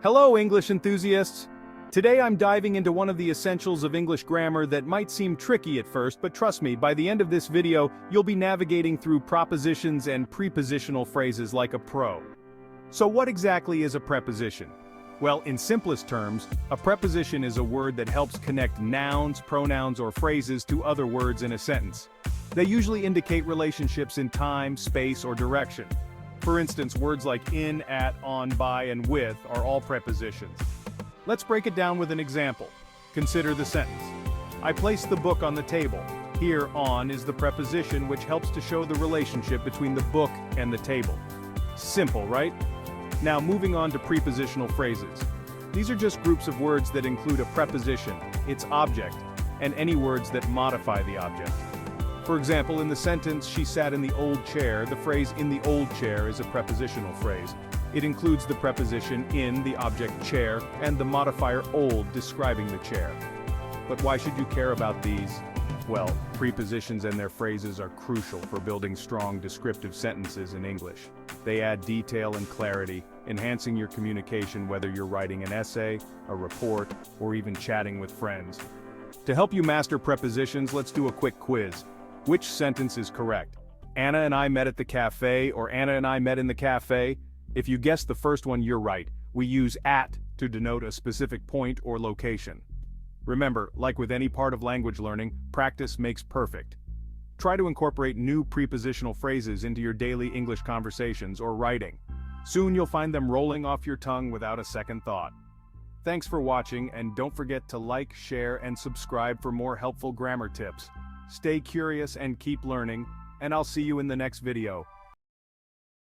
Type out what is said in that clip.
Hello, English enthusiasts! Today I'm diving into one of the essentials of English grammar that might seem tricky at first, but trust me, by the end of this video, you'll be navigating through propositions and prepositional phrases like a pro. So what exactly is a preposition? Well, in simplest terms, a preposition is a word that helps connect nouns, pronouns, or phrases to other words in a sentence. They usually indicate relationships in time, space, or direction. For instance, words like in, at, on, by, and with are all prepositions. Let's break it down with an example. Consider the sentence. I placed the book on the table. Here, on is the preposition which helps to show the relationship between the book and the table. Simple, right? Now moving on to prepositional phrases. These are just groups of words that include a preposition, its object, and any words that modify the object. For example, in the sentence, she sat in the old chair, the phrase in the old chair is a prepositional phrase. It includes the preposition in, the object chair, and the modifier old describing the chair. But why should you care about these? Well, prepositions and their phrases are crucial for building strong descriptive sentences in English. They add detail and clarity, enhancing your communication whether you're writing an essay, a report, or even chatting with friends. To help you master prepositions, let's do a quick quiz. Which sentence is correct? Anna and I met at the cafe, or Anna and I met in the cafe? If you guessed the first one, you're right. We use at to denote a specific point or location. Remember, like with any part of language learning, practice makes perfect. Try to incorporate new prepositional phrases into your daily English conversations or writing. Soon you'll find them rolling off your tongue without a second thought. Thanks for watching, and don't forget to like, share, and subscribe for more helpful grammar tips. Stay curious and keep learning, and I'll see you in the next video.